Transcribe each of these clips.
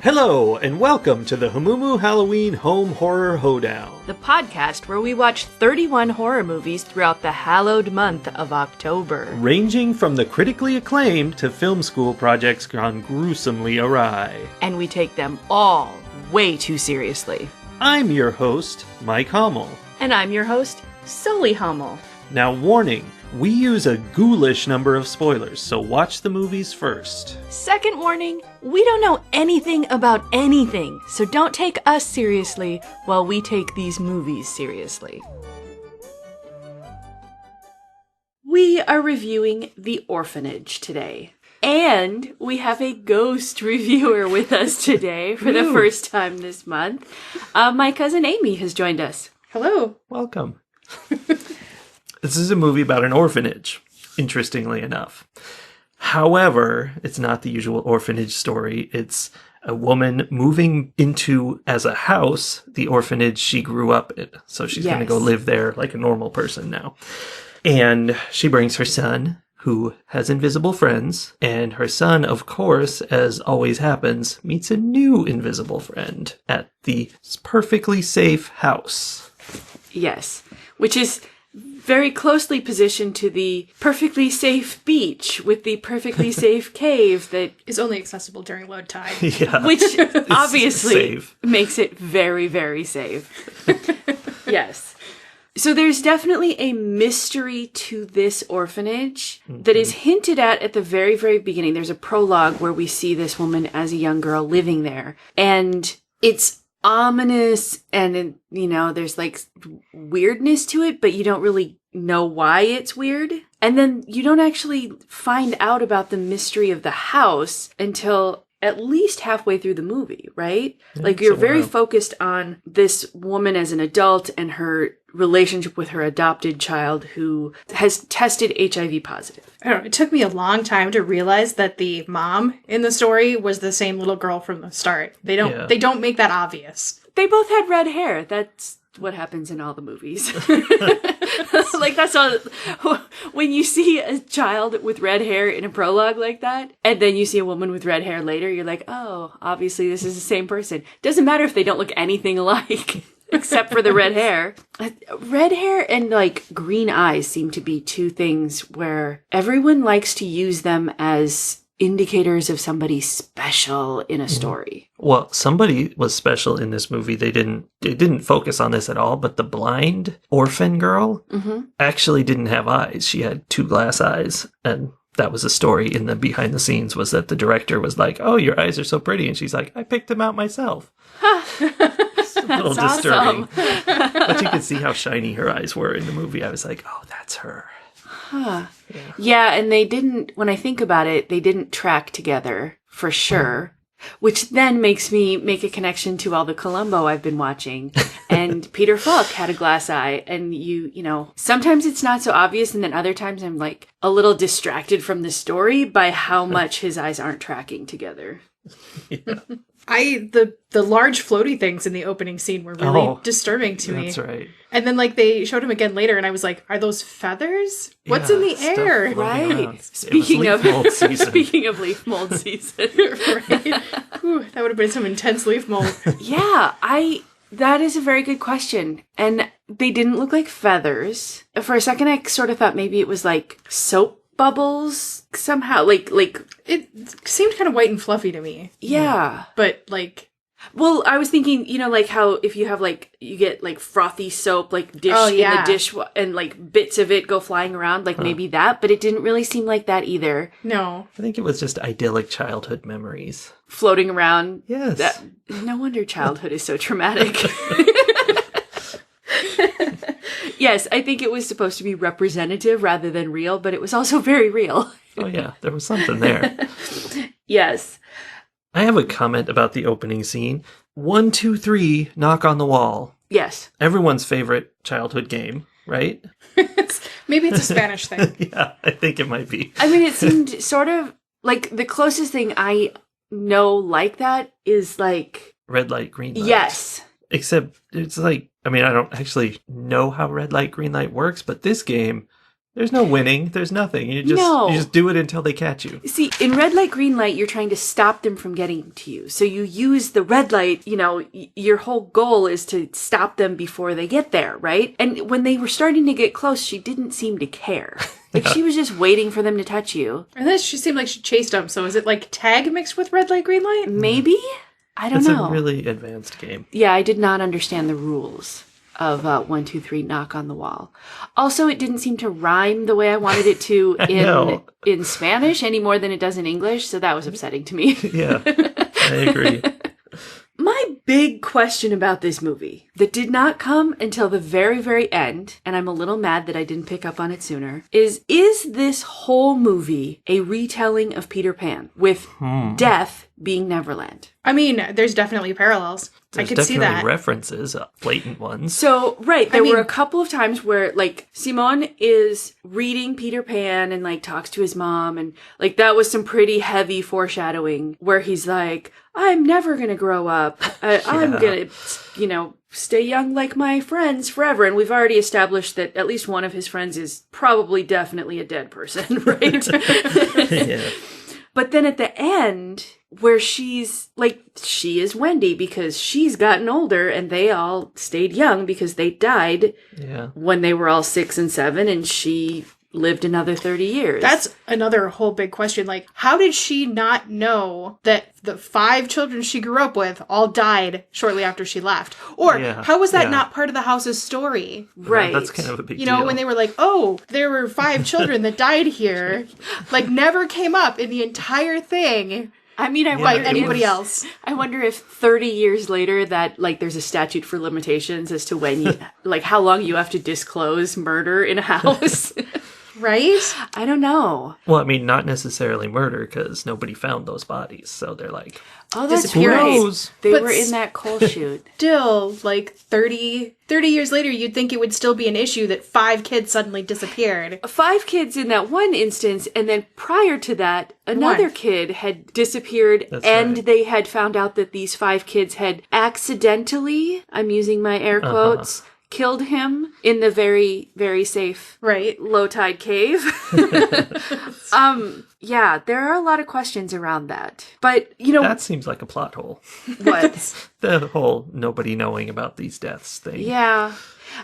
Hello, and welcome to the Hamumu Halloween Home Horror Hoedown. The podcast where we watch 31 horror movies throughout the hallowed month of October. Ranging from the critically acclaimed to film school projects gone gruesomely awry. And we take them all way too seriously. I'm your host, Mike Hummel. And I'm your host, Sully Hummel. Now warning, we use a ghoulish number of spoilers, so watch the movies first. Second warning, we don't know anything about anything, so don't take us seriously while we take these movies seriously. We are reviewing The Orphanage today. And we have a ghost reviewer with us today for the first time this month. My cousin Amy has joined us. Hello. Welcome. This is a movie about an orphanage, interestingly enough. However, it's not the usual orphanage story. It's a woman moving into, as a house, the orphanage she grew up in. So she's going to go live there like a normal person now. And she brings her son, who has invisible friends. And her son, of course, as always happens, meets a new invisible friend at the perfectly safe house. Yes, which is very closely positioned to the perfectly safe beach with the perfectly safe cave that is only accessible during low tide. Yeah. Which obviously safe. Makes it very, very safe. Yes. So there's definitely a mystery to this orphanage that is hinted at the very, very beginning. There's a prologue where we see this woman as a young girl living there. And it's ominous and, you know, there's like weirdness to it, but you don't really know why it's weird. And then you don't actually find out about the mystery of the house until at least halfway through the movie, right? Yeah, like you're very focused on this woman as an adult and her relationship with her adopted child who has tested HIV positive. I don't know, it took me a long time to realize that the mom in the story was the same little girl from the start. They don't make that obvious. They both had red hair. That's what happens in all the movies. Like that's all. When you see a child with red hair in a prologue like that, and then you see a woman with red hair later, you're like, oh, obviously this is the same person. Doesn't matter if they don't look anything alike. Except for the red hair. Red hair and, like, green eyes seem to be two things where everyone likes to use them as indicators of somebody special in a story. Well, somebody was special in this movie. They didn't focus on this at all, but the blind orphan girl actually didn't have eyes. She had two glass eyes, and that was a story in the behind the scenes, was that the director was like, oh, your eyes are so pretty. And she's like, I picked them out myself. It's a little disturbing. But you could see how shiny her eyes were in the movie. I was like, oh, that's her. Huh. Yeah, and they didn't, when I think about it, they didn't track together for sure. Which then makes me make a connection to all the Columbo I've been watching. And Peter Falk had a glass eye. And you know, sometimes it's not so obvious. And then other times I'm like a little distracted from the story by how much his eyes aren't tracking together. Yeah. The large floaty things in the opening scene were really disturbing to me. That's right. And then like they showed him again later and I was like, are those feathers? What's in the air? Right. Speaking of leaf mold season. Right. Whew, that would have been some intense leaf mold. Yeah, that is a very good question. And they didn't look like feathers. For a second I sort of thought maybe it was like soap bubbles somehow, like it seemed kind of white and fluffy to me. Yeah. But like, well, I was thinking, you know, like how if you have like, you get like frothy soap, like dish in the dish and like bits of it go flying around, like maybe that, but it didn't really seem like that either. No. I think it was just idyllic childhood memories. Floating around. Yes. No wonder childhood is so traumatic. Yes, I think it was supposed to be representative rather than real, but it was also very real. Oh yeah, there was something there. Yes. I have a comment about the opening scene. 1, 2, 3, knock on the wall. Yes. Everyone's favorite childhood game, right? Maybe it's a Spanish thing. Yeah, I think it might be. I mean, it seemed sort of like the closest thing I know like that is like... Red light, green light. Yes. Except it's like, I mean, I don't actually know how red light, green light works, but this game, There's no winning. There's nothing. You just do it until they catch you. See, in red light, green light, you're trying to stop them from getting to you. So you use the red light, your whole goal is to stop them before they get there, right? And when they were starting to get close, she didn't seem to care. Like, she was just waiting for them to touch you. And then she seemed like she chased them. So is it like tag mixed with red light, green light? Maybe? I don't know. It's a really advanced game. Yeah, I did not understand the rules of 1, 2, 3, knock on the wall. Also, it didn't seem to rhyme the way I wanted it to in Spanish any more than it does in English, so that was upsetting to me. Yeah, I agree. My big question about this movie that did not come until the very, very end, and I'm a little mad that I didn't pick up on it sooner, is this whole movie a retelling of Peter Pan with death being Neverland? I mean, there's definitely parallels. I could see that. References, blatant ones. So, right, there were a couple of times where, like, Simon is reading Peter Pan and, like, talks to his mom, and, like, that was some pretty heavy foreshadowing where he's like, I'm never gonna grow up. I'm gonna, stay young like my friends forever. And we've already established that at least one of his friends is probably definitely a dead person, right? Yeah. But then at the end, where she is Wendy because she's gotten older and they all stayed young because they died when they were all 6 and 7 and she lived another 30 years. That's another whole big question. Like, how did she not know that the 5 children she grew up with all died shortly after she left? Or how was that not part of the house's story? Right. That's kind of a big deal. When they were like, oh, there were 5 children that died here, like, never came up in the entire thing. I mean, by anybody else. I wonder if 30 years later that, like, there's a statute for limitations as to when you, like, how long you have to disclose murder in a house. Right? I don't know. Well, I mean, not necessarily murder, because nobody found those bodies, so they're like, oh, that's who right. knows? They were in that coal chute. Still, like, 30 years later, you'd think it would still be an issue that 5 kids suddenly disappeared. 5 kids in that one instance, and then prior to that, another kid had disappeared, and they had found out that these 5 kids had accidentally, I'm using my air quotes, killed him in the very, very safe low tide cave. Yeah, there are a lot of questions around that. But, that seems like a plot hole. What? The whole nobody knowing about these deaths thing. Yeah.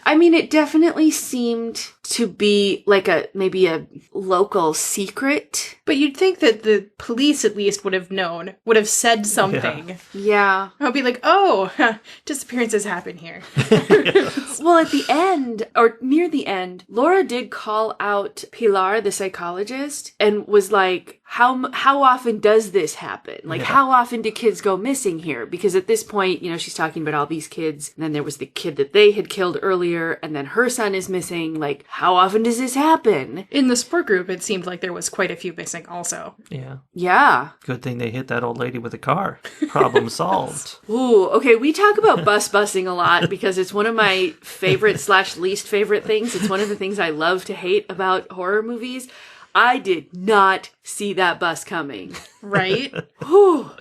I mean, it definitely seemed to be like maybe a local secret. But you'd think that the police at least would have said something. Yeah. I'll be like, disappearances happen here. Well, at the end, or near the end, Laura did call out Pilar, the psychologist, and was like, how often does this happen? Like, how often do kids go missing here? Because at this point, she's talking about all these kids, and then there was the kid that they had killed earlier, and then her son is missing. Like, how often does this happen? In the support group, it seemed like there was quite a few missing also. Yeah. Yeah. Good thing they hit that old lady with a car. Problem solved. Ooh, okay, we talk about busing a lot because it's one of my favorite / least favorite things. It's one of the things I love to hate about horror movies. I did not see that bus coming. Right? Whew.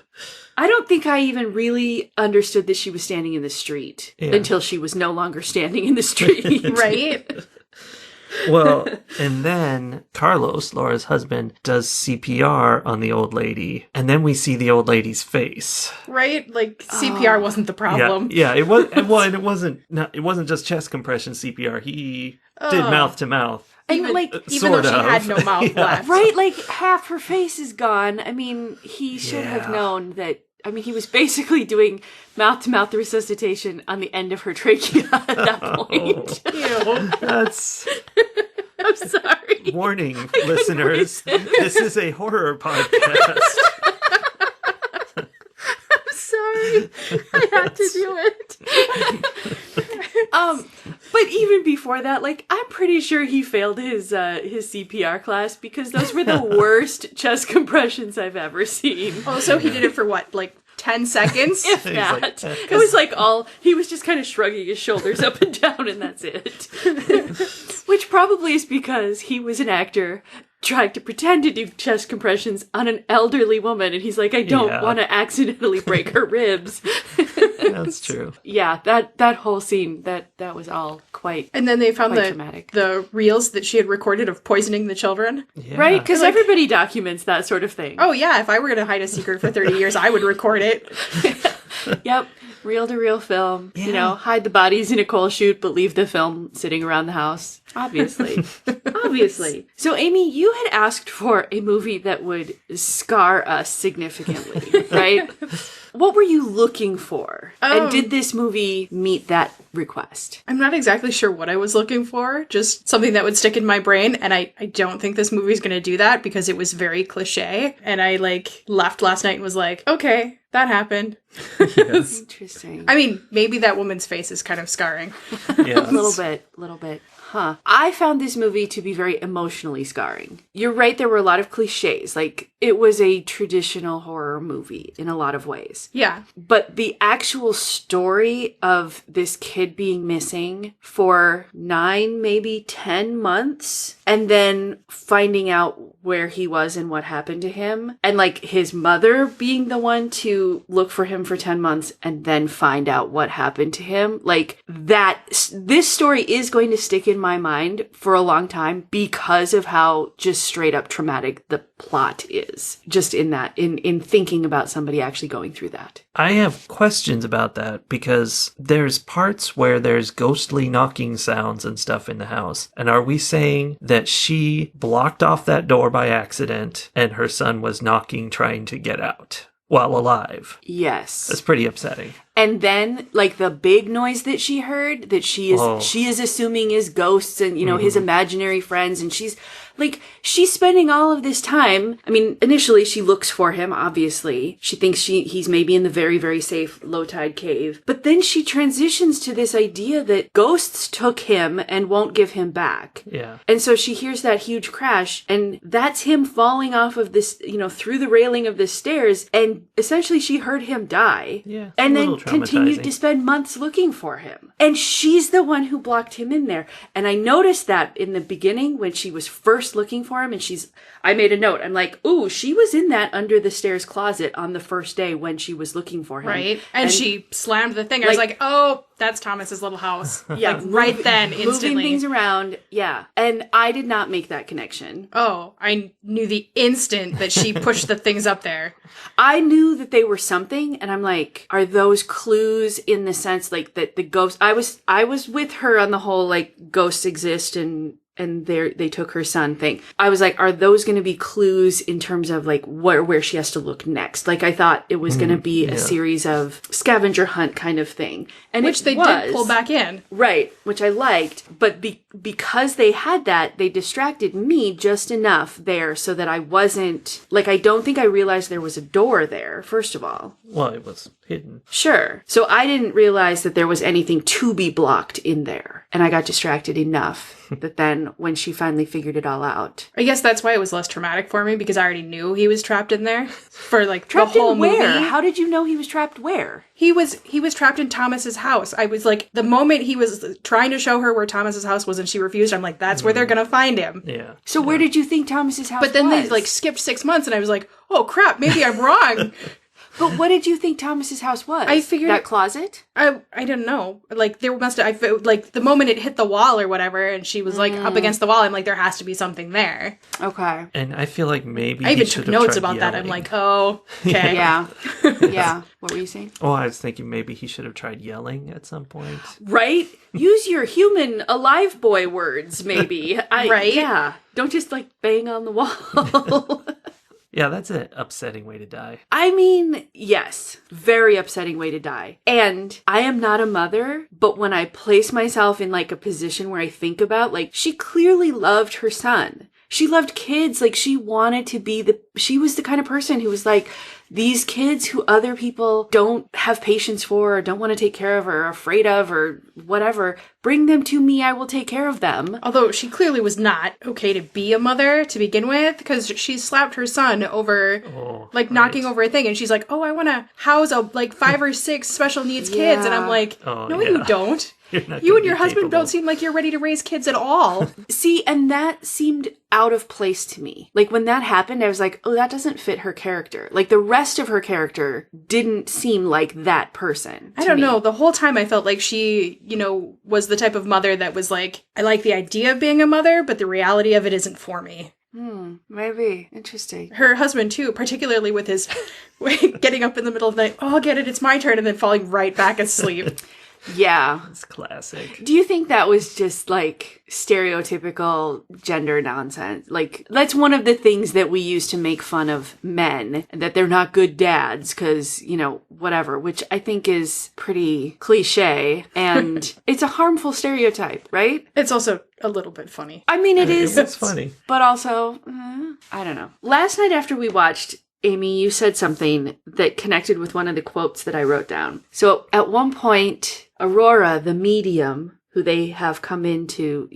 I don't think I even really understood that she was standing in the street until she was no longer standing in the street. Right? Well, and then Carlos, Laura's husband, does CPR on the old lady, and then we see the old lady's face. Right? Like, CPR wasn't the problem. Yeah, it was. Well, and it wasn't just chest compression CPR. He did mouth to mouth. Even though she had no mouth left. Right? Like, half her face is gone. I mean, he should have known that. I mean, he was basically doing mouth-to-mouth resuscitation on the end of her trachea at that point. Ew. That's... I'm sorry. Warning, listeners. This is a horror podcast. I'm sorry. I had to do it. But even before that, like, I'm pretty sure he failed his CPR class because those were the worst chest compressions I've ever seen. Oh, so he did it for what, like 10 seconds? If that. It was like he was just kind of shrugging his shoulders up and down and that's it. Which probably is because he was an actor trying to pretend to do chest compressions on an elderly woman and he's like, I don't want to accidentally break her ribs. That's true. Yeah, that whole scene, that was all quite. And then they found traumatic. the reels that she had recorded of poisoning the children. Yeah. Right? Because everybody documents that sort of thing. Oh, yeah. If I were going to hide a secret for 30 years, I would record it. Yep. Reel-to-reel film. You know, hide the bodies in a coal chute, but leave the film sitting around the house. Obviously. Obviously. So, Amy, you had asked for a movie that would scar us significantly, right? What were you looking for? And did this movie meet that request? I'm not exactly sure what I was looking for. Just something that would stick in my brain. And I don't think this movie's going to do that because it was very cliche. And I left last night and was like, okay, that happened. Yes. Interesting. I mean, maybe that woman's face is kind of scarring. Yes. A little bit. Huh. I found this movie to be very emotionally scarring. You're right, there were a lot of cliches. Like, it was a traditional horror movie in a lot of ways. Yeah. But the actual story of this kid being missing for 9, maybe 10 months, and then finding out where he was and what happened to him, and his mother being the one to look for him for 10 months and then find out what happened to him, this story is going to stick in my mind for a long time because of how just straight up traumatic the plot is. Just in thinking about somebody actually going through that. I have questions about that because there's parts where there's ghostly knocking sounds and stuff in the house. And are we saying that she blocked off that door by accident and her son was knocking trying to get out while alive? Yes. That's pretty upsetting. And then, the big noise that she heard, that she is assuming is ghosts and, his imaginary friends, and she's spending all of this time. I mean, initially she looks for him, obviously. She thinks he's maybe in the very, very safe low tide cave. But then she transitions to this idea that ghosts took him and won't give him back. Yeah. And so she hears that huge crash, and that's him falling off of this, through the railing of the stairs, and essentially she heard him die. Yeah. And then continued to spend months looking for him. And she's the one who blocked him in there. And I noticed that in the beginning when she was first looking for him, and I made a note. I'm like, ooh, she was in that under the stairs closet on the first day when she was looking for him. Right. And she slammed the thing. I was like, oh, that's Thomas's little house. Yeah. Right then, instantly. Moving things around. Yeah. And I did not make that connection. Oh, I knew the instant that she pushed the things up there. I knew that they were something, and I'm like, are those clues in the sense that the ghost? I was with her on the whole ghosts exist and they took her son thing. I was like, are those going to be clues in terms of where she has to look next? I thought it was going to be a series of scavenger hunt kind of thing. And which they did pull back in. Right, which I liked. But because they had that, they distracted me just enough there so that I wasn't, I don't think I realized there was a door there, first of all. Well, it was hidden. Sure. So I didn't realize that there was anything to be blocked in there. And I got distracted enough that then when she finally figured it all out. I guess that's why it was less traumatic for me, because I already knew he was trapped in there for trapped the whole in where? movie. How did you know he was trapped where? He was trapped in Thomas's house. I was like, the moment he was trying to show her where Thomas's house was and she refused, I'm like, that's where they're going to find him. Yeah. So where did you think Thomas's house was? But then they skipped 6 months and I was like, oh crap, maybe I'm wrong. But what did you think Thomas's house was? I figured that closet. I don't know. There must have. The moment it hit the wall or whatever, and she was up against the wall. I'm like, there has to be something there. Okay. And I feel like maybe I even took notes about that. I'm like, oh, okay, yeah, yeah. What were you saying? Oh, I was thinking maybe he should have tried yelling at some point. Right. Use your human alive boy words, maybe. Right. Yeah. Don't just bang on the wall. Yeah, that's an upsetting way to die. I mean, yes, very upsetting way to die. And I am not a mother, but when I place myself in a position where I think about, she clearly loved her son. She loved kids. She wanted to be she was the kind of person who was these kids who other people don't have patience for or don't want to take care of or are afraid of or whatever, bring them to me, I will take care of them. Although she clearly was not okay to be a mother to begin with, because she slapped her son over, knocking over a thing, and she's like, oh, I want to house 5 or 6 special needs kids, and I'm like, no, you don't. You and your husband don't seem like you're ready to raise kids at all. See, and that seemed out of place to me. When that happened, I was like, oh, that doesn't fit her character. The rest of her character didn't seem like that person. I don't know. The whole time I felt like she, was the type of mother that was like, I like the idea of being a mother, but the reality of it isn't for me. Maybe. Interesting. Her husband, too, particularly with his getting up in the middle of the night, oh, I'll get it, it's my turn, and then falling right back asleep. Yeah. It's classic. Do you think that was just like stereotypical gender nonsense? Like, that's one of the things that we use to make fun of men, that they're not good dads because, whatever, which I think is pretty cliche and it's a harmful stereotype, right? It's also a little bit funny. I mean, it is. It's funny. But also, I don't know. Last night after we watched, Amy, you said something that connected with one of the quotes that I wrote down. So at one point, Aurora, the medium, who they have come in to,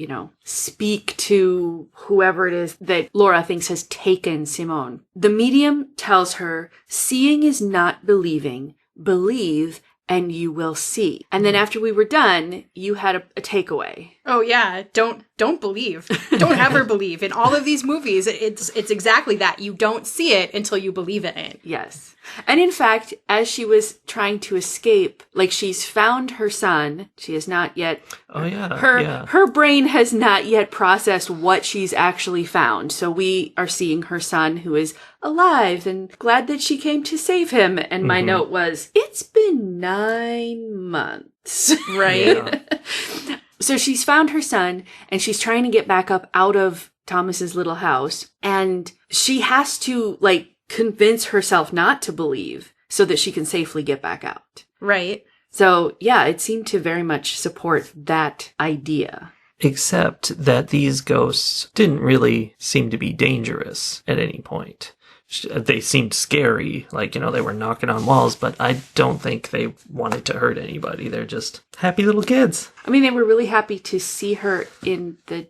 speak to whoever it is that Laura thinks has taken Simone. The medium tells her, seeing is not believing, believe and you will see. And then after we were done, you had a takeaway. Oh yeah, don't believe. Don't ever believe. In all of these movies, it's exactly that. You don't see it until you believe in it. Yes. And in fact, as she was trying to escape, like she's found her son, she has not yet. Oh yeah. Her brain has not yet processed what she's actually found. So we are seeing her son who is alive and glad that she came to save him. And my note was, it's been 9 months. Right? Yeah. So she's found her son and she's trying to get back up out of Thomas's little house. And she has to convince herself not to believe so that she can safely get back out. Right. So yeah, it seemed to very much support that idea. Except that these ghosts didn't really seem to be dangerous at any point. They seemed scary, they were knocking on walls, but I don't think they wanted to hurt anybody. They're just happy little kids. I mean, they were really happy to see her in the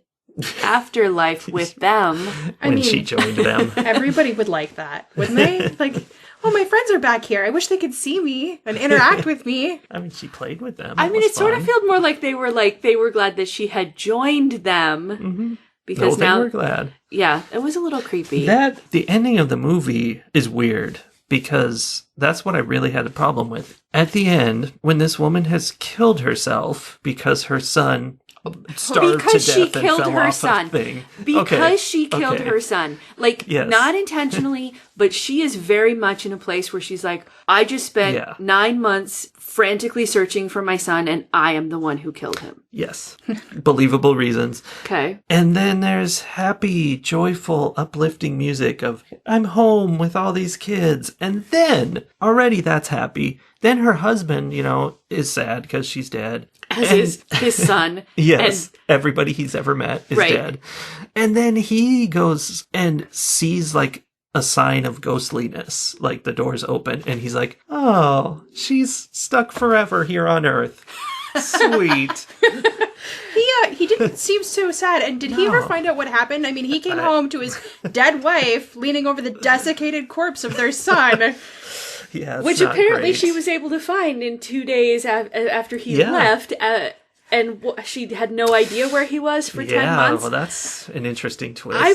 afterlife with them. When she joined them. Everybody would like that, wouldn't they? Oh, my friends are back here. I wish they could see me and interact with me. I mean, she played with them. I mean, it sort of felt more like they were glad that she had joined them. Mm-hmm. Because they now were glad. Yeah, it was a little creepy. The ending of the movie is weird because that's what I really had a problem with. At the end, when this woman has killed herself because her son starved to death and fell off a thing. Because she killed her son. Yes. Not intentionally, but she is very much in a place where she's like, I just spent 9 months frantically searching for my son, and I am the one who killed him. Yes. Believable reasons. Okay. And then there's happy, joyful, uplifting music of, I'm home with all these kids. And then, already that's happy. Then her husband, is sad because she's dead. As his son. Yes. Everybody he's ever met is dead. And then he goes and sees a sign of ghostliness, the door's open, and he's like, oh, she's stuck forever here on Earth. Sweet. He didn't seem so sad. And did he ever find out what happened? I mean, he came home to his dead wife leaning over the desiccated corpse of their son. Yeah, which apparently she was able to find in 2 days after he left. And she had no idea where he was for 10 months. Well, that's an interesting twist. I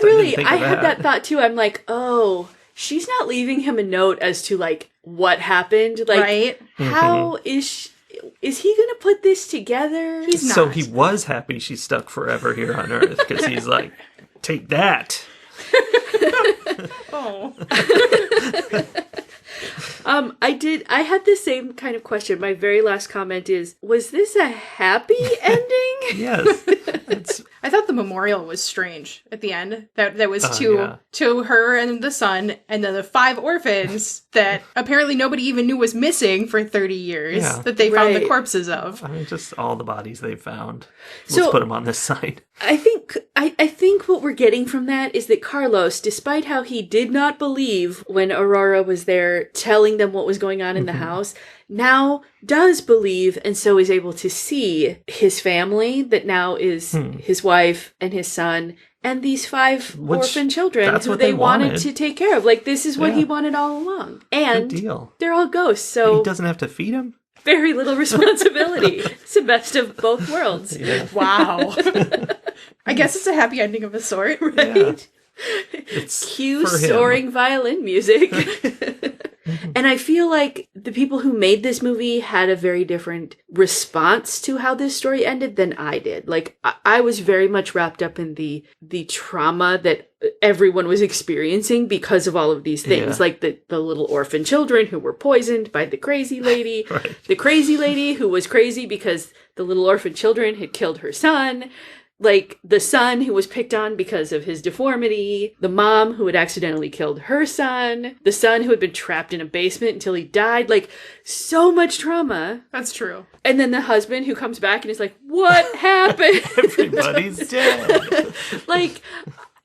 had that thought too. I'm like, oh, she's not leaving him a note as to what happened. Right? How is he going to put this together? He's not. So he was happy she's stuck forever here on Earth because he's like, take that. Oh. I had the same kind of question. My very last comment is, was this a happy ending? Yes. I thought the memorial was strange at the end. That was to her and the son, and then the 5 orphans that apparently nobody even knew was missing for 30 years that they found the corpses of. I mean, just all the bodies they found. Let's put them on this side. I think what we're getting from that is that Carlos, despite how he did not believe when Aurora was there telling them what was going on in the house, now does believe and so is able to see his family that now is his wife and his son and these 5 orphan children who they wanted to take care of. This is what he wanted all along. And they're all ghosts, so he doesn't have to feed them. Very little responsibility. It's the best of both worlds. Yeah. Wow. I guess it's a happy ending of a sort, right? Yeah. It's Cue soaring violin music. I feel like the people who made this movie had a very different response to how this story ended than I did. Like, I was very much wrapped up in the trauma that everyone was experiencing because of all of these things. Like the little orphan children who were poisoned by the crazy lady. Right. The crazy lady who was crazy because the little orphan children had killed her son. Like, the son who was picked on because of his deformity, the mom who had accidentally killed her son, the son who had been trapped in a basement until he died. Like, so much trauma. That's true. And then the husband who comes back and is like, what happened? Everybody's dead. Like,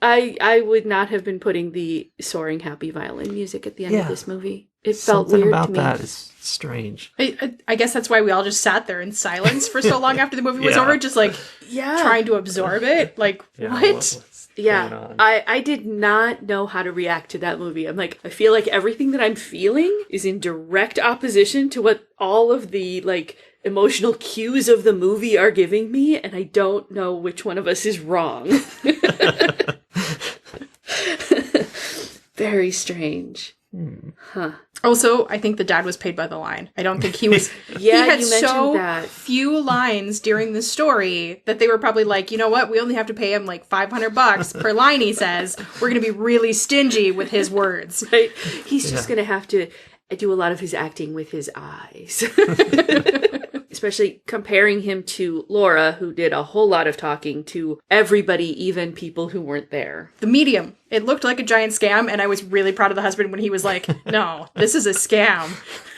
I would not have been putting the soaring happy violin music at the end of this movie. It felt Something weird about to me. that is strange. I guess that's why we all just sat there in silence for so long after the movie was over, just like trying to absorb it. Like, what? What's going on? I did not know how to react to that movie. I'm like, I feel like everything that I'm feeling is in direct opposition to what all of the, like, emotional cues of the movie are giving me, and I don't know which one of us is wrong. Very strange. Huh. Also, I think the dad was paid by the line. I don't think he was. He had you mentioned so that. few lines during the story that they were probably like, you know what? We only have to pay him like $500 per line. He says we're going to be really stingy with his words. Right? He's just going to have to do a lot of his acting with his eyes. Especially comparing him to Laura, who did a whole lot of talking to everybody, even people who weren't there. The medium. It looked like a giant scam, and I was really proud of the husband when he was like, no, this is a scam.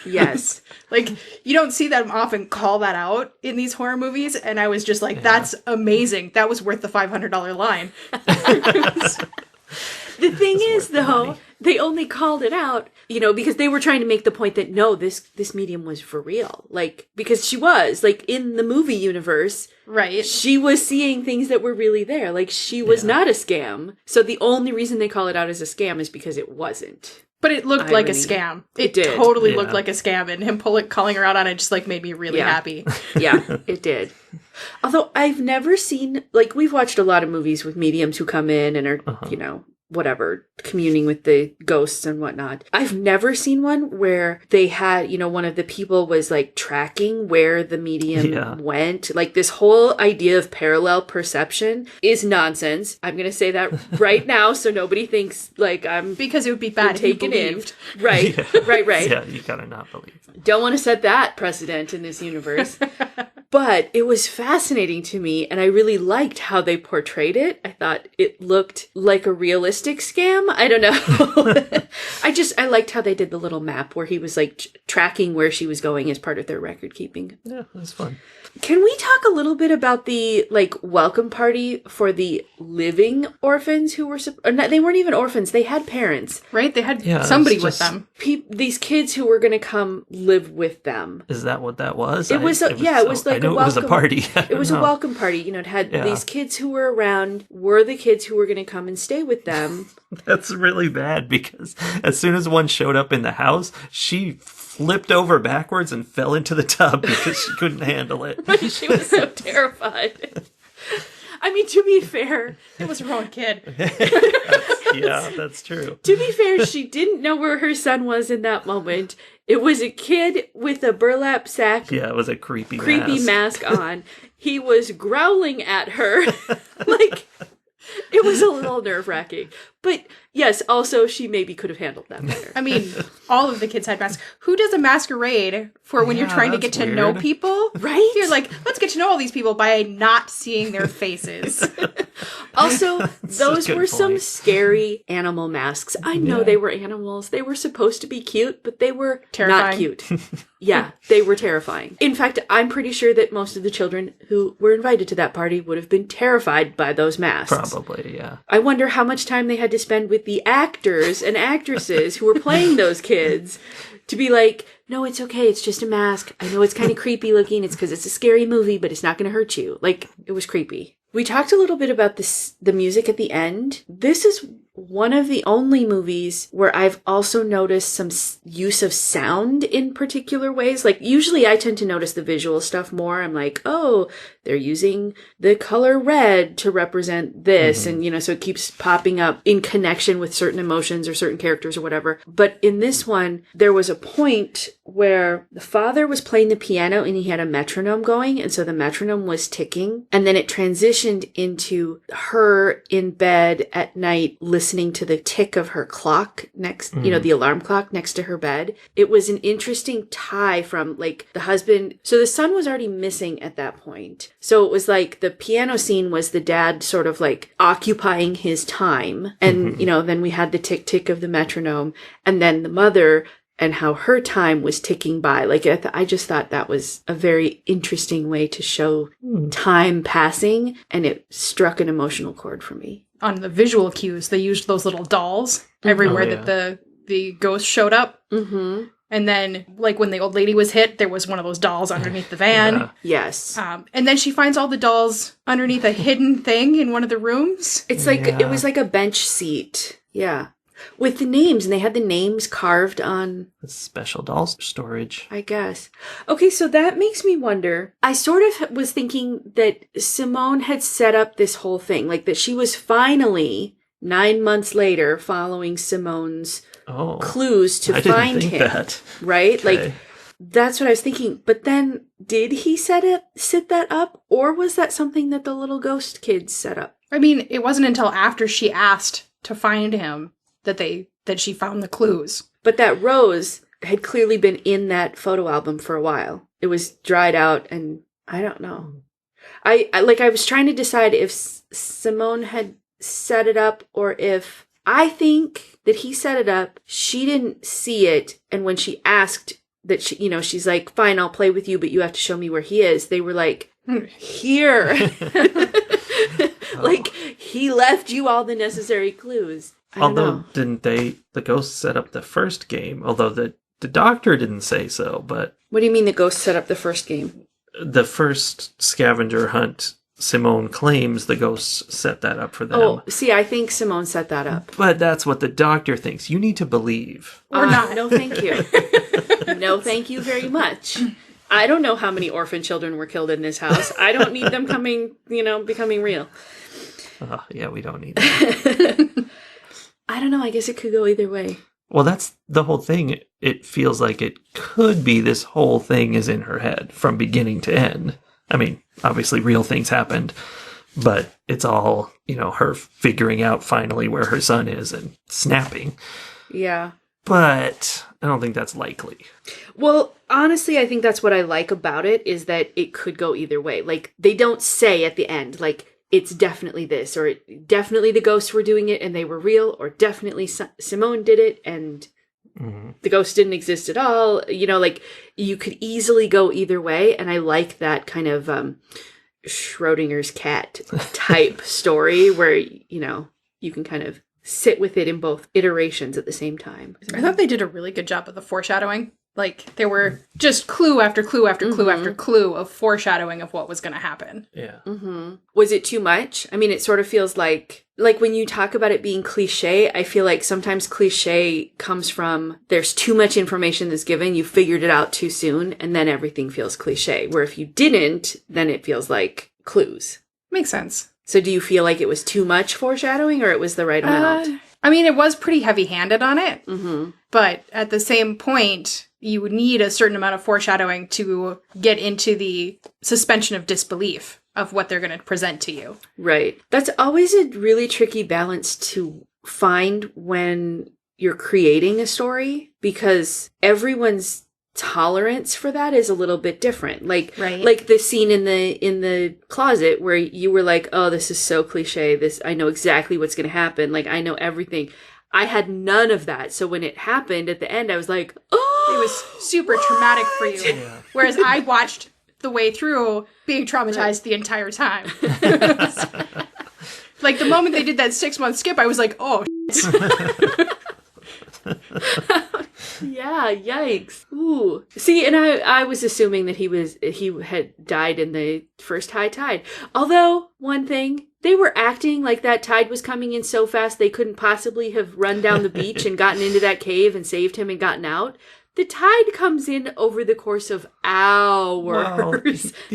Yes. Like, you don't see them often call that out in these horror movies, and I was just like, that's amazing. That was worth the $500 line. The thing is, though, they only called it out, you know, because they were trying to make the point that, no, this medium was for real. Like, because she was, like, in the movie universe, right? She was seeing things that were really there. Like, she was not a scam. So the only reason they call it out as a scam is because it wasn't. But it looked like a scam. It did. Totally looked like a scam, and him calling her out on it just, like, made me really happy. Yeah, it did. Although I've never seen, like, we've watched a lot of movies with mediums who come in and are, you know, whatever, communing with the ghosts and whatnot. I've never seen one where they had, you know, one of the people was like tracking where the medium went. Like, this whole idea of parallel perception is nonsense. I'm going to say that right now so nobody thinks like I'm because it would be bad taken in. Right, right. Yeah, you gotta not believe. Don't want to set that precedent in this universe. But it was fascinating to me, and I really liked how they portrayed it. I thought it looked like a realistic scam. I don't know. I liked how they did the little map where he was like tracking where she was going as part of their record keeping. Yeah, it was fun. Can we talk a little bit about the like welcome party for the living orphans who were they weren't even orphans, they had parents, right? They had somebody with them. These kids who were going to come live with them. Is that what that was? It was like I knew it was a party. It was a welcome party. You know, it had these kids who were around were the kids who were going to come and stay with them. That's really bad because as soon as one showed up in the house, she flipped over backwards and fell into the tub because she couldn't handle it. She was so terrified. I mean, to be fair, it was the wrong kid. Yeah, that's true. To be fair, she didn't know where her son was in that moment. It was a kid with a burlap sack. Yeah, it was a creepy mask on. He was growling at her. Like, it was a little nerve-wracking. But yes, also she maybe could have handled that better. I mean, all of the kids had masks. Who does a maskerade for when you're trying to get to know people? Right? You're like, let's get to know all these people by not seeing their faces. Also, those were some scary animal masks. I know they were animals. They were supposed to be cute, but they were terrifying. Not cute. Yeah, they were terrifying. In fact, I'm pretty sure that most of the children who were invited to that party would have been terrified by those masks. Probably, yeah. I wonder how much time they had to spend with the actors and actresses who were playing those kids to be like, no, it's okay. It's just a mask. I know it's kind of creepy looking. It's because it's a scary movie, but it's not going to hurt you. Like, it was creepy. We talked a little bit about the music at the end. This is one of the only movies where I've also noticed some use of sound in particular ways. Like, usually I tend to notice the visual stuff more. I'm like, oh, they're using the color red to represent this. And, so it keeps popping up in connection with certain emotions or certain characters or whatever. But in this one, there was a point where the father was playing the piano and he had a metronome going. And so the metronome was ticking. And then it transitioned into her in bed at night listening to the tick of her clock next, the alarm clock next to her bed. It was an interesting tie from like the husband. So the son was already missing at that point. So it was like the piano scene was the dad sort of like occupying his time. And, then we had the tick tick of the metronome and then the mother and how her time was ticking by. Like, I just thought that was a very interesting way to show time passing, and it struck an emotional chord for me. On the visual cues, they used those little dolls everywhere that the ghost showed up. Mm-hmm. And then, like, when the old lady was hit, there was one of those dolls underneath the van. Yeah. Yes. And then she finds all the dolls underneath a hidden thing in one of the rooms. It's like, it was like a bench seat. Yeah. With the names, and they had the names carved on... Special dolls storage. I guess. Okay, so that makes me wonder. I sort of was thinking that Simone had set up this whole thing, like that she was finally, 9 months later, following Simone's clues to find him. That. Right? Okay. Like, that's what I was thinking. But then, did he set that up? Or was that something that the little ghost kids set up? I mean, it wasn't until after she asked to find him that she found the clues. But that rose had clearly been in that photo album for a while. It was dried out, and I don't know. I was trying to decide if Simone had set it up or if I think that he set it up. She didn't see it, and when she asked that she's like, "Fine, I'll play with you, but you have to show me where he is." They were like, "Here." Like, he left you all the necessary clues. Although, didn't the ghosts set up the first game? Although the doctor didn't say so, but... What do you mean the ghosts set up the first game? The first scavenger hunt, Simone claims the ghosts set that up for them. Oh, see, I think Simone set that up. But that's what the doctor thinks. You need to believe. Or not. No, thank you. No, thank you very much. I don't know how many orphan children were killed in this house. I don't need them becoming real. Yeah, we don't need that. I don't know. I guess it could go either way. Well, that's the whole thing. It feels like it could be this whole thing is in her head from beginning to end. I mean, obviously real things happened, but it's all, her figuring out finally where her son is and snapping. Yeah. But I don't think that's likely. Well, honestly, I think that's what I like about it is that it could go either way. Like, they don't say at the end, like, it's definitely this, or definitely the ghosts were doing it and they were real, or definitely Simone did it and the ghost didn't exist at all. Like, you could easily go either way, and I like that kind of Schrodinger's cat type story where, you can kind of sit with it in both iterations at the same time. I thought they did a really good job of the foreshadowing. Like, there were just clue after clue after clue after clue of foreshadowing of what was going to happen. Yeah. Mm-hmm. Was it too much? I mean, it sort of feels like when you talk about it being cliche, I feel like sometimes cliche comes from there's too much information that's given, you figured it out too soon, and then everything feels cliche. Where if you didn't, then it feels like clues. Makes sense. So do you feel like it was too much foreshadowing, or it was the right amount? I mean, it was pretty heavy-handed on it. Mm-hmm. But at the same point, you would need a certain amount of foreshadowing to get into the suspension of disbelief of what they're going to present to you. Right. That's always a really tricky balance to find when you're creating a story, because everyone's tolerance for that is a little bit different. Like the scene in the closet where you were like, oh, this is so cliche. I know exactly what's going to happen. Like, I know everything. I had none of that. So when it happened at the end, I was like, oh, it was super traumatic for you. Yeah. Whereas I watched the way through being traumatized the entire time. Like, the moment they did that 6-month skip, I was like, oh, yeah, yikes. Ooh. See, and I was assuming that he had died in the first high tide. Although, one thing, they were acting like that tide was coming in so fast they couldn't possibly have run down the beach and gotten into that cave and saved him and gotten out. The tide comes in over the course of hours, Well,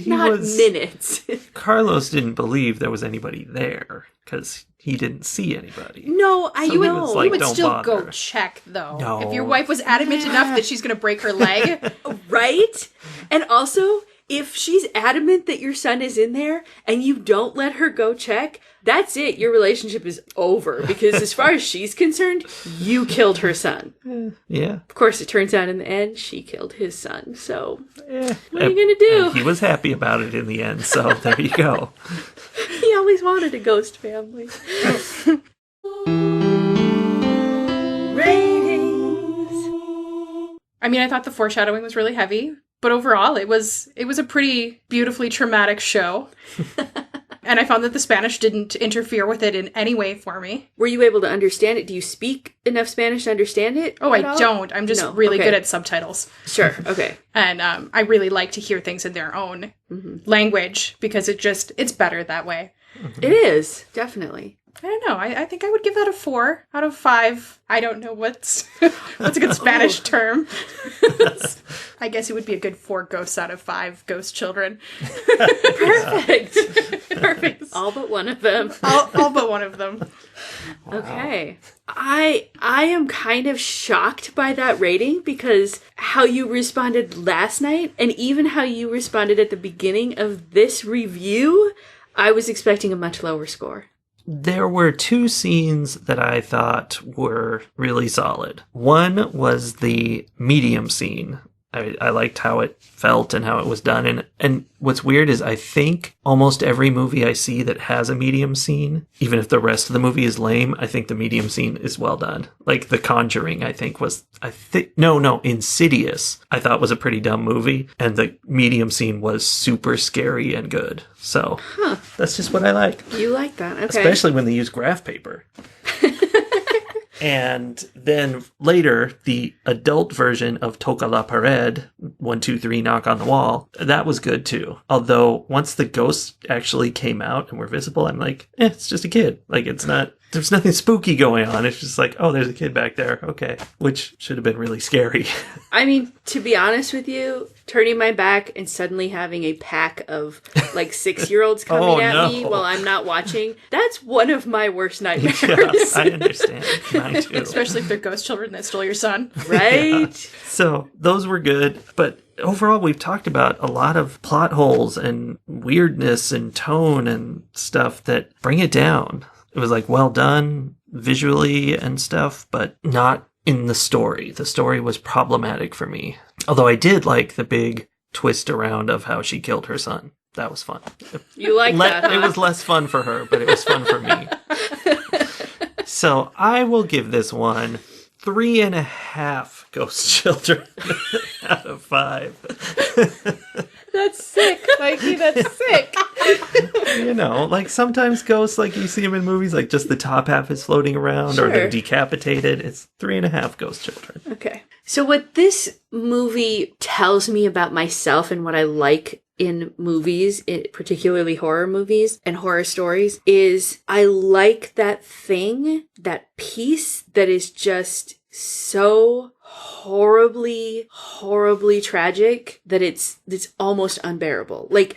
not minutes. Carlos didn't believe there was anybody there because he didn't see anybody. No, I So he know. was like, You would "Don't still bother." go check, though. No. If your wife was adamant enough that she's going to break her leg. Right? And also, if she's adamant that your son is in there and you don't let her go check, that's it. Your relationship is over. Because as far as she's concerned, you killed her son. Yeah. Of course, it turns out in the end, she killed his son. So, Eh. what are you going to do? And he was happy about it in the end, so there you go. He always wanted a ghost family. Ratings. I mean, I thought the foreshadowing was really heavy, but overall it was a pretty beautifully traumatic show. And I found that the Spanish didn't interfere with it in any way for me. Were you able to understand it? Do you speak enough Spanish to understand it? Oh, I don't. I'm just really Okay. good at subtitles. Sure. Okay. And I really like to hear things in their own language because it's better that way. It is. Definitely. I don't know. I think I would give that a 4 out of 5. I don't know what's a good Spanish term. I guess it would be a good 4 ghosts out of 5 ghost children. Perfect. Perfect. All but one of them. All but one of them. Wow. Okay. I am kind of shocked by that rating because how you responded last night and even how you responded at the beginning of this review, I was expecting a much lower score. There were 2 scenes that I thought were really solid. One was the medium scene. I liked how it felt and how it was done. And what's weird is I think almost every movie I see that has a medium scene, even if the rest of the movie is lame, I think the medium scene is well done. Like The Conjuring, Insidious, I thought was a pretty dumb movie. And the medium scene was super scary and good. So that's just what I like. You like that. Okay. Especially when they use graph paper. And then later, the adult version of Toca la Pared, 1, 2, 3, knock on the wall, that was good too. Although once the ghosts actually came out and were visible, I'm like, it's just a kid. Like, it's not, there's nothing spooky going on. It's just like, oh, there's a kid back there. Okay. Which should have been really scary. I mean, to be honest with you, turning my back and suddenly having a pack of like 6-year-olds coming at me while I'm not watching, that's one of my worst nightmares. Yeah, I understand. Mine too. Especially if they're ghost children that stole your son. Right? Yeah. So those were good. But overall, we've talked about a lot of plot holes and weirdness and tone and stuff that bring it down. It was like well done visually and stuff, but not in the story. The story was problematic for me. Although I did like the big twist around of how she killed her son. That was fun. You like that, huh? It was less fun for her, but it was fun for me. So I will give this one 3.5 ghost children out of 5. That's sick, Mikey. That's sick. You know, like sometimes ghosts, like you see them in movies, like just the top half is floating around or they're decapitated. It's 3.5 ghost children. Okay. So what this movie tells me about myself and what I like in movies, particularly horror movies and horror stories, is I like that thing, that piece that is just so horribly tragic that it's almost unbearable. Like,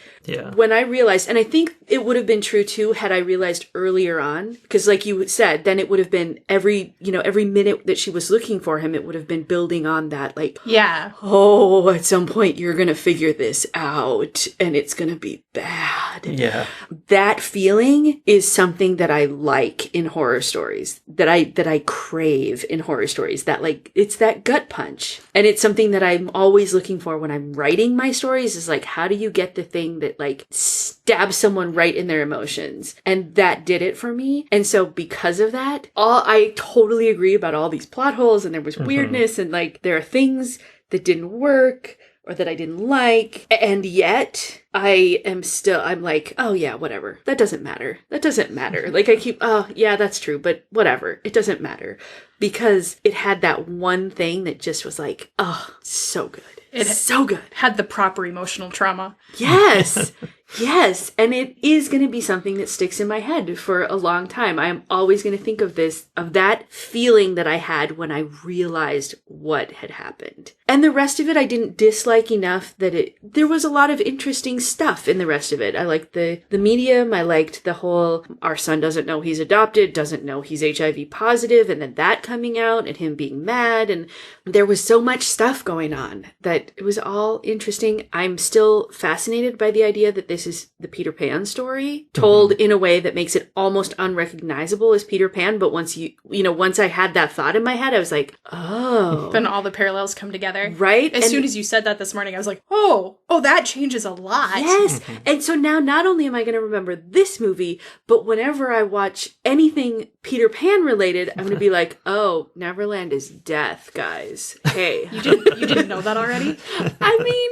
when I realized, and I think it would have been true too had I realized earlier on, because like you said, then it would have been every minute that she was looking for him, it would have been building on that, like, oh, at some point you're gonna figure this out and it's gonna be bad. Yeah. That feeling is something that I like in horror stories, that I crave in horror stories, that like, it's that gut punch. And it's something that I'm always looking for when I'm writing my stories, is like, how do you get the thing that like stabs someone right in their emotions? And that did it for me. And so because of that, I totally agree about all these plot holes, and there was weirdness, and like there are things that didn't work or that I didn't like. And yet I'm like, oh yeah, whatever. That doesn't matter. Like I keep, oh yeah, that's true, but whatever. It doesn't matter. Because it had that one thing that just was like, oh, so good. It's so good. Had the proper emotional trauma. Yes. Yes, and it is going to be something that sticks in my head for a long time. I am always going to think of that feeling that I had when I realized what had happened. And the rest of it I didn't dislike enough that there was a lot of interesting stuff in the rest of it. I liked the medium. I liked the whole, our son doesn't know he's adopted, doesn't know he's HIV positive, and then that coming out and him being mad. And there was so much stuff going on that it was all interesting. I'm still fascinated by the idea that this is the Peter Pan story told in a way that makes it almost unrecognizable as Peter Pan. But once once I had that thought in my head, I was like, oh. Then all the parallels come together. Right? As soon as you said that this morning, I was like, oh, that changes a lot. Yes. And so now not only am I going to remember this movie, but whenever I watch anything Peter Pan related, I'm going to be like, oh, Neverland is death, guys. Hey. You didn't know that already? I mean,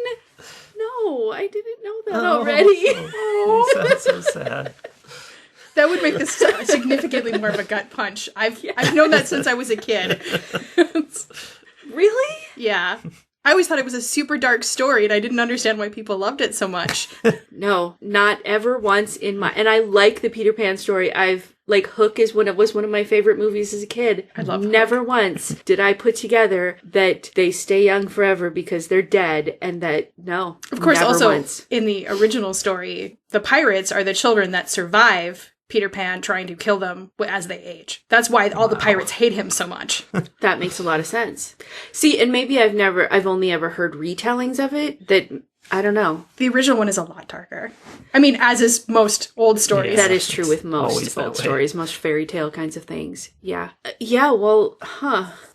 no, I didn't know that already. You sound so sad. That would make this significantly more of a gut punch. I've known that since I was a kid. Really? Yeah. I always thought it was a super dark story, and I didn't understand why people loved it so much. No, not ever once in my... And I like the Peter Pan story. Hook was one of my favorite movies as a kid. I love Never Hook. once did I put together that they stay young forever because they're dead, and that, no. Of course, never also, once. in the original story, the pirates are the children that survive Peter Pan trying to kill them as they age. That's why all the pirates hate him so much. That makes a lot of sense. See, and maybe I've only ever heard retellings of it that, I don't know. The original one is a lot darker. I mean, as is most old stories. That is true with Always most that old way. stories, most fairy tale kinds of things. Yeah.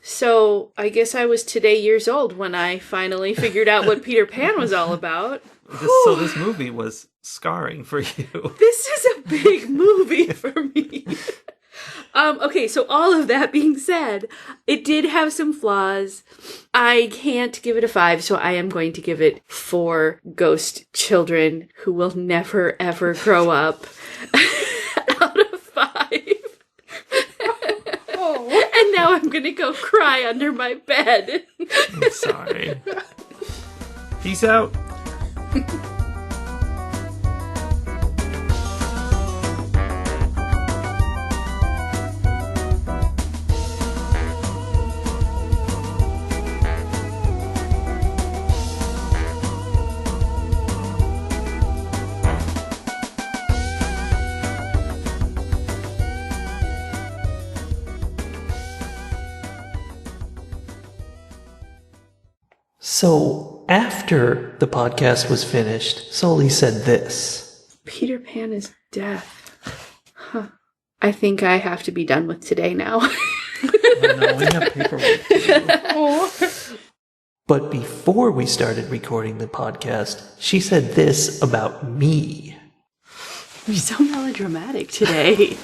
So I guess I was today years old when I finally figured out what Peter Pan was all about. So this movie was scarring for you. This is a big movie for me. Okay, so all of that being said, it did have some flaws. I can't give it a 5, so I am going to give it 4 ghost children who will never, ever grow up out of 5. Oh. And now I'm going to go cry under my bed. I'm sorry. Peace out. So, after the podcast was finished, Sully said this. Peter Pan is death. Huh. I think I have to be done with today now. Oh no, we have paperwork to do. Oh. But before we started recording the podcast, she said this about me. You're so melodramatic today.